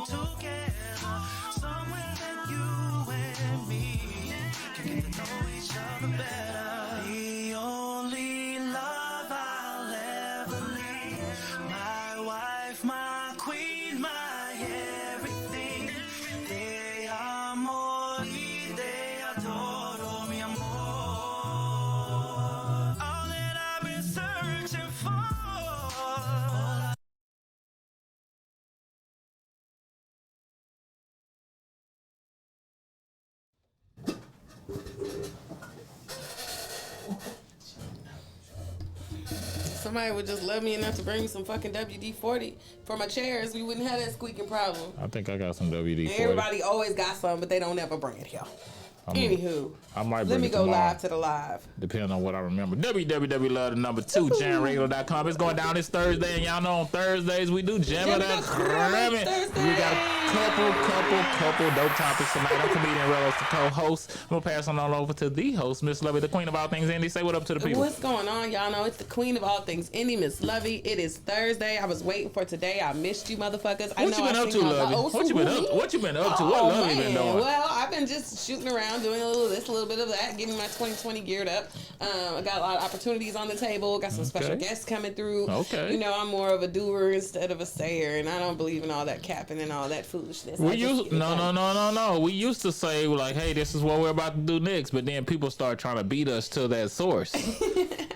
come together. Somewhere that you and me can get to know each other better. The only love I'll ever need. My wife, my queen, my everything. Te amo y te adoro, mi amor. All that I've been searching for. Somebody would just love me enough to bring me some fucking WD-40 for my chairs. We wouldn't have that squeaking problem. I think I got some WD-40. Everybody always got some, but they don't ever bring it here. Anywho, I might let bring me it go tomorrow. live to the live. Depending on what I remember. www.love2jamradio.com. It's going down this Thursday, and y'all know on Thursdays we do Jam It Up Grammy. We got a couple dope topics tonight. I'm comedian Rellos, the co-host. I'm gonna pass on over to the host, Miss Lovey, the queen of all things indie. Say what up to the people. What's going on? Y'all know it's the queen of all things indie, Miss Lovey. It is Thursday. I was waiting for today. I missed you, motherfuckers. What you been up to, Lovey? What you been up to? What Lovey been doing? Well, I've been just shooting around, doing a little of this, a little bit of that, getting my 2020 geared up. I got a lot of opportunities on the table. Got some special guests coming through. Okay. You know, I'm more of a doer instead of a sayer, and I don't believe in all that capping and all that foolishness. No. We used to say like, hey, this is what we're about to do next, but then people start trying to beat us to that source.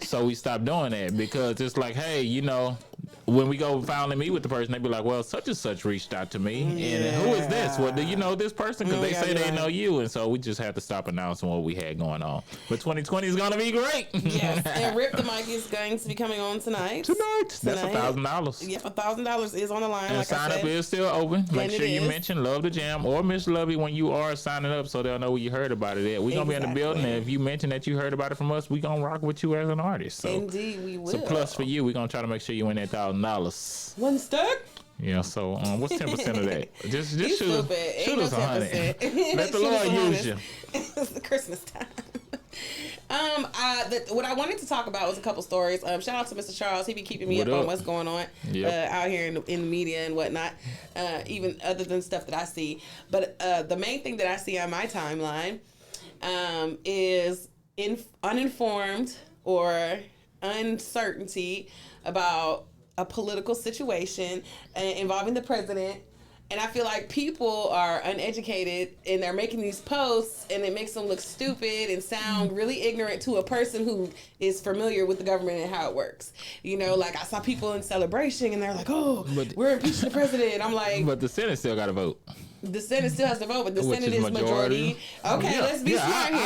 So we stopped doing that because it's like, hey, you know, when we go finally meet with the person, they be like, well, such and such reached out to me. And who is this? Well, do you know this person? Because they say they know you. And so we just have to stop announcing what we had going on. But 2020 is going to be great. Yes. And Rip the Mic is going to be coming on tonight. That's $1,000. Yep, $1,000 is on the line. And like sign I up said. is still open. Make And sure you mention Love the Jam or Miss Lovey when you are signing up so they'll know where you heard about it at. We're going to be in the building. And if you mention that you heard about it from us, we're going to rock with you as an artist. So indeed, we will. it's a plus for you. We're going to try to make sure you win that $1,000. One stack? Yeah, so what's 10% of that? Just shoot us 100. Let the Shoot Lord us use you. It's the Christmas time. What I wanted to talk about was a couple stories. Shout out to Mr. Charles. He be keeping me up on what's going on out here in the media and whatnot, even other than stuff that I see. But the main thing that I see on my timeline is uninformed or uncertainty about a political situation involving the president. And I feel like people are uneducated and they're making these posts and it makes them look stupid and sound really ignorant to a person who is familiar with the government and how it works. You know, like I saw people in Celebration and they're like, oh, we're impeaching the president. I'm like... But the Senate still got to vote. The Senate still has to vote, but the Senate is majority. Okay, let's be smart here.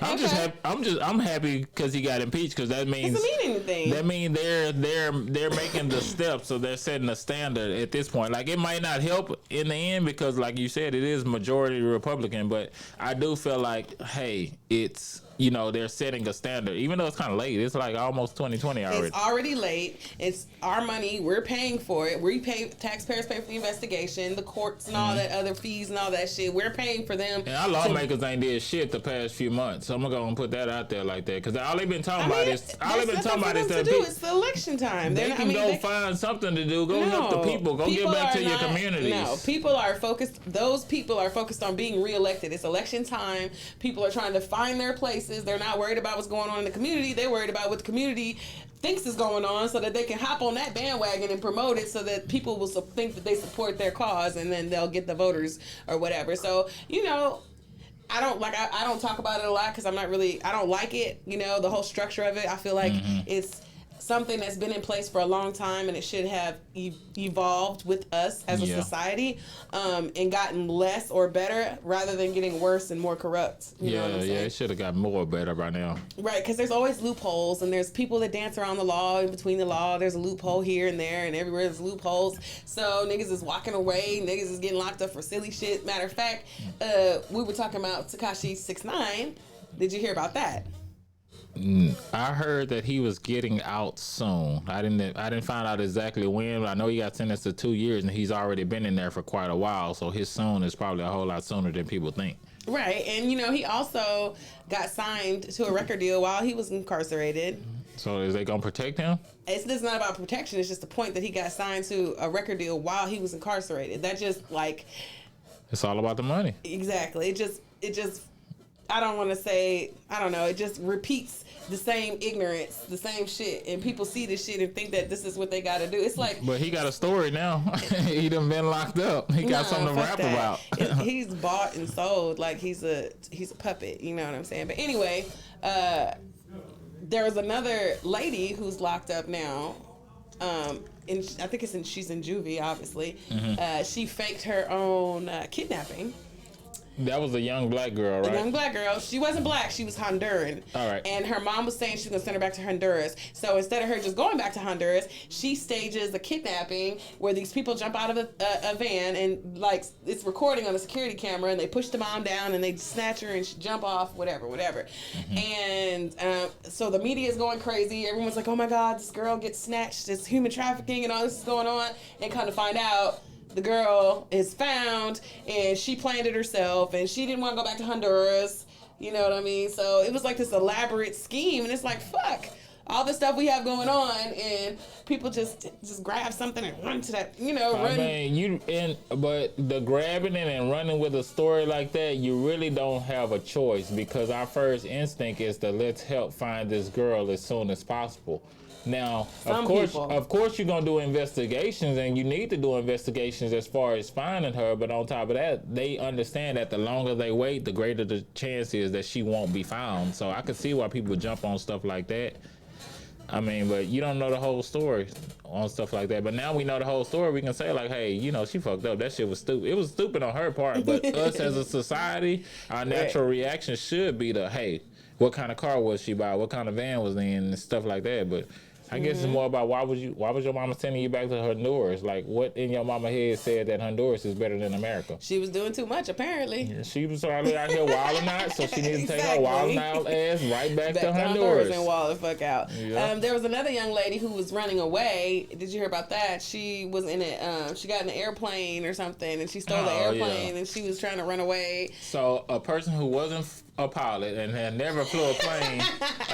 I understand. I'm happy because he got impeached because that means doesn't mean anything. That means they're making the steps, so they're setting a standard at this point. Like it might not help in the end because, like you said, it is majority Republican, but I do feel like, hey, it's. You know, they're setting a standard, even though it's kind of late. It's like almost 2020 already. It's already late. It's our money. We're paying for it. Taxpayers pay for the investigation, the courts and all that other fees and all that shit. We're paying for them. And our lawmakers ain't did shit the past few months. So I'm going to go and put that out there like that. Because all they've been talking about is... It's the election time. They can go find something to do. Go help the people. Go get back to your communities. No, people are focused... Those people are focused on being reelected. It's election time. People are trying to find their places. They're not worried about what's going on in the community. They're worried about what the community thinks is going on so that they can hop on that bandwagon and promote it so that people will think that they support their cause and then they'll get the voters or whatever. So, you know, I don't talk about it a lot because I don't like it, you know, the whole structure of it. I feel like it's something that's been in place for a long time and it should have evolved with us as a society and gotten less or better rather than getting worse and more corrupt. You know what I'm saying? It should have got more better by now. Right, because there's always loopholes and there's people that dance around the law. In between the law, there's a loophole here and there and everywhere there's loopholes. So niggas is walking away, niggas is getting locked up for silly shit. Matter of fact, we were talking about Tekashi 6ix9ine. Did you hear about that? I heard that he was getting out soon. I didn't find out exactly when, but I know he got sentenced to 2 years and he's already been in there for quite a while. So his soon is probably a whole lot sooner than people think. Right, and you know he also got signed to a record deal while he was incarcerated. So is they gonna protect him? It's not about protection. It's just the point that he got signed to a record deal while he was incarcerated. That just like, it's all about the money. Exactly. It just. I don't want to say. I don't know. It just repeats the same ignorance, the same shit, and people see this shit and think that this is what they got to do. It's like. But he got a story now. He done been locked up. He got something to rap about. He's bought and sold like he's a puppet. You know what I'm saying? But anyway, there was another lady who's locked up now. And I think she's in juvie, obviously. Mm-hmm. She faked her own kidnapping. That was a young black girl, right? A young black girl. She wasn't black. She was Honduran. All right. And her mom was saying she was going to send her back to Honduras. So instead of her just going back to Honduras, she stages a kidnapping where these people jump out of a van and, like, it's recording on a security camera, and they push the mom down and they snatch her and she jump off, whatever. Mm-hmm. And so the media is going crazy. Everyone's like, oh, my God, this girl gets snatched. It's human trafficking and all this is going on. And kind of find out, the girl is found, and she planned it herself, and she didn't want to go back to Honduras. You know what I mean? So it was like this elaborate scheme, and it's like, fuck, all the stuff we have going on, and people just grab something and run to that, run. I mean, but the grabbing it and running with a story like that, you really don't have a choice, because our first instinct is to let's help find this girl as soon as possible. Now, of course, you're gonna do investigations, and you need to do investigations as far as finding her. But on top of that, they understand that the longer they wait, the greater the chance is that she won't be found. So I can see why people jump on stuff like that. I mean, but you don't know the whole story on stuff like that. But now we know the whole story. We can say like, hey, she fucked up. That shit was stupid. It was stupid on her part. But us as a society, our natural reaction should be to, hey, what kind of car was she by? What kind of van was in? And stuff like that. But I guess it's more about why was your mama sending you back to Honduras? Like, what in your mama head said that Honduras is better than America? She was doing too much, apparently. Yeah, she was probably out here wilding out, so she needs to take her wilding out ass right back to Honduras and wild the fuck out. Yeah. There was another young lady who was running away. Did you hear about that? She was in it. She got in an airplane or something, and she stole the airplane, and she was trying to run away. So a person who wasn't a pilot and had never flew a plane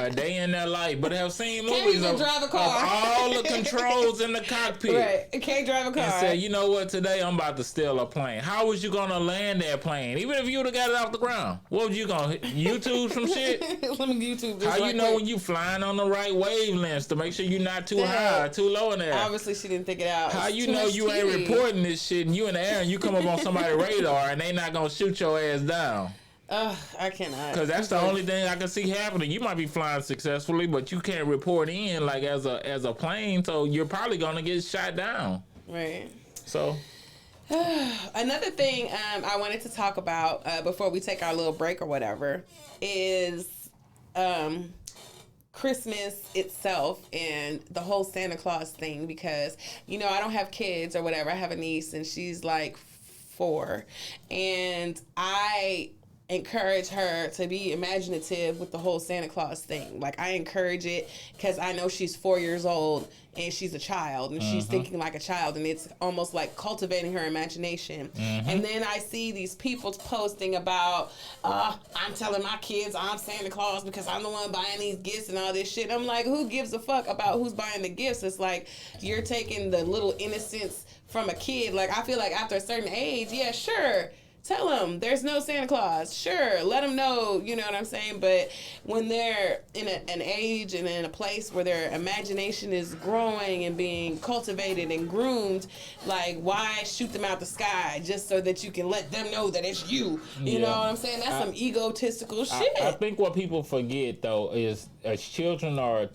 a day in their life, but have seen movies of all the controls in the cockpit. Right, can't drive a car. And said, you know what, today I'm about to steal a plane. How was you gonna land that plane? Even if you would have got it off the ground, what was you gonna YouTube some shit? Let me YouTube this. How you know when you flying on the right wavelengths to make sure you're not too high or too low in there? Obviously, she didn't think it out. How you know you ain't reporting this shit and you in the air and you come up on somebody's radar and they not gonna shoot your ass down? I cannot. Because that's the only thing I can see happening. You might be flying successfully, but you can't report in like as a plane, so you're probably gonna get shot down. Right. So. Another thing I wanted to talk about before we take our little break or whatever is Christmas itself and the whole Santa Claus thing, because I don't have kids or whatever. I have a niece and she's like 4, and I encourage her to be imaginative with the whole Santa Claus thing. Like, I encourage it because I know she's 4 years old and she's a child and she's thinking like a child, and it's almost like cultivating her imagination. And then I see these people posting about, I'm telling my kids I'm Santa Claus because I'm the one buying these gifts and all this shit. I'm like, who gives a fuck about who's buying the gifts? It's like you're taking the little innocence from a kid. Like, I feel like after a certain age, yeah, sure, tell them there's no Santa Claus. Sure, let them know, you know what I'm saying? But when they're in an age and in a place where their imagination is growing and being cultivated and groomed, like, why shoot them out the sky just so that you can let them know that it's you? You know what I'm saying? That's some egotistical shit. I think what people forget, though, is children are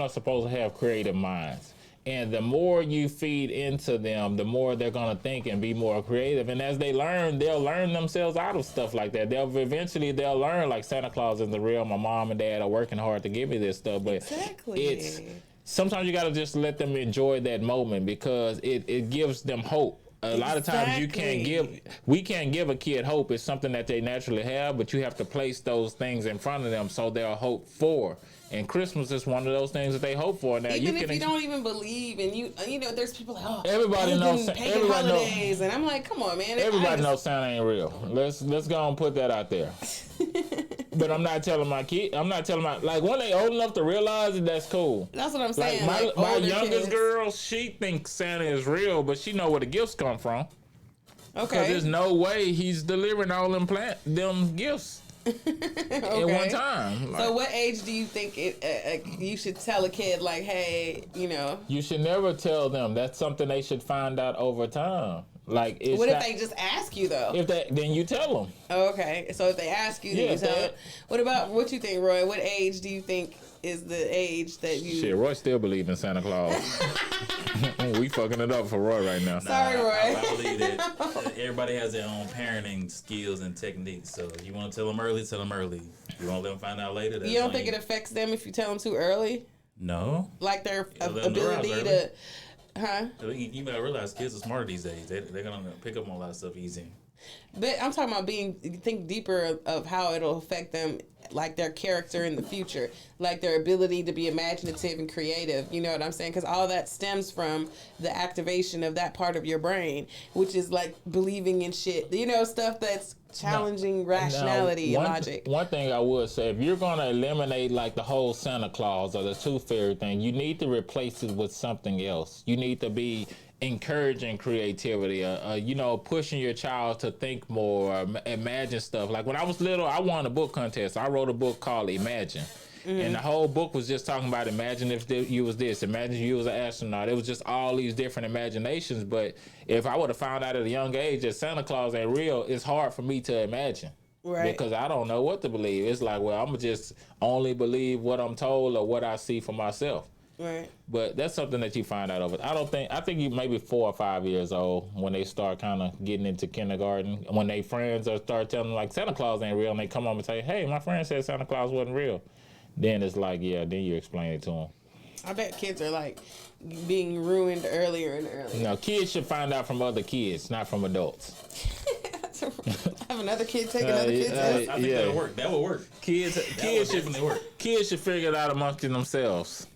supposed to have creative minds. And the more you feed into them, the more they're going to think and be more creative. And as they learn, they'll learn themselves out of stuff like that. They'll learn, like, Santa Claus isn't real. My mom and dad are working hard to give me this stuff. But sometimes you got to just let them enjoy that moment, because it gives them hope. A lot of times we can't give a kid hope. It's something that they naturally have, but you have to place those things in front of them so they'll hope for. And Christmas is one of those things that they hope for. Now, even if you don't even believe, and you know, there's people like, everybody knows holidays, and I'm like, come on, man. Everybody knows Santa ain't real. Let's go and put that out there. But I'm not telling my kid. I'm not telling my like when they old enough to realize it. That's cool. That's what I'm saying. Like my youngest kids. girl, she thinks Santa is real, but she know where the gifts come from. Okay. Because there's no way he's delivering all them gifts at one time. Like, so what age do you think you should tell a kid, like, hey, you know? You should never tell them. That's something they should find out over time. Like, it's what if they just ask you, though? Then you tell them. Okay, so if they ask you, then you tell them. What you think, Roy? What age do you think is the age that you... Shit, Roy still believes in Santa Claus. We fucking it up for Roy right now. Sorry, Roy. I believe that everybody has their own parenting skills and techniques. So if you want to tell them early, tell them early. You want to let them find out later? You don't think it affects them if you tell them too early? No. Like their ability to... Huh? You gotta realize kids are smarter these days. They're gonna pick up on a lot of stuff easy. But I'm talking about think deeper of how it'll affect them, like their character in the future, like their ability to be imaginative and creative. You know what I'm saying? Because all that stems from the activation of that part of your brain, which is like believing in shit. You know, stuff that's challenging rationality and logic. One thing I would say, if you're gonna eliminate like the whole Santa Claus or the Tooth Fairy thing, you need to replace it with something else. You need to be encouraging creativity, you know, pushing your child to think more, imagine stuff. Like when I was little, I won a book contest. I wrote a book called Imagine. And the whole book was just talking about imagine if you was this, imagine you was an astronaut. It was just all these different imaginations. But if I would have found out at a young age that Santa Claus ain't real, it's hard for me to imagine. Right. Because I don't know what to believe. It's like, well, I'm going to just only believe what I'm told or what I see for myself. Right. But that's something that you find out over. I think you maybe 4 or 5 years old when they start kind of getting into kindergarten, when they friends start telling them like Santa Claus ain't real, and they come up and say, hey, my friend said Santa Claus wasn't real. Then it's like, yeah, then you explain it to them. I bet kids are like being ruined earlier and earlier. No, kids should find out from other kids, not from adults. Have another kid take another kid's test. I think that'll work. That would work. Kids should figure it out amongst themselves.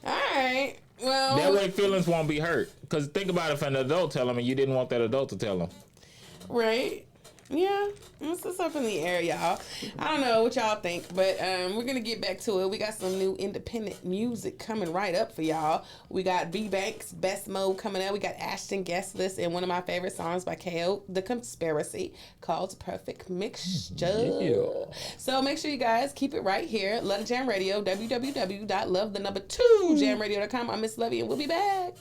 All right. Well, that way feelings won't be hurt. Because think about if an adult tell them and you didn't want that adult to tell them. Right. Yeah. It's just up in the air, y'all. I don't know what y'all think, but we're going to get back to it. We got some new independent music coming right up for y'all. We got B Banks, Best Mode coming up. We got Ashton Guestless and one of my favorite songs by KO, The Conspiracy, called Perfect Mixture. Yeah. So make sure you guys keep it right here. Love the Jam Radio, www.love2jamradio.com. I'm Miss Lovey, and we'll be back.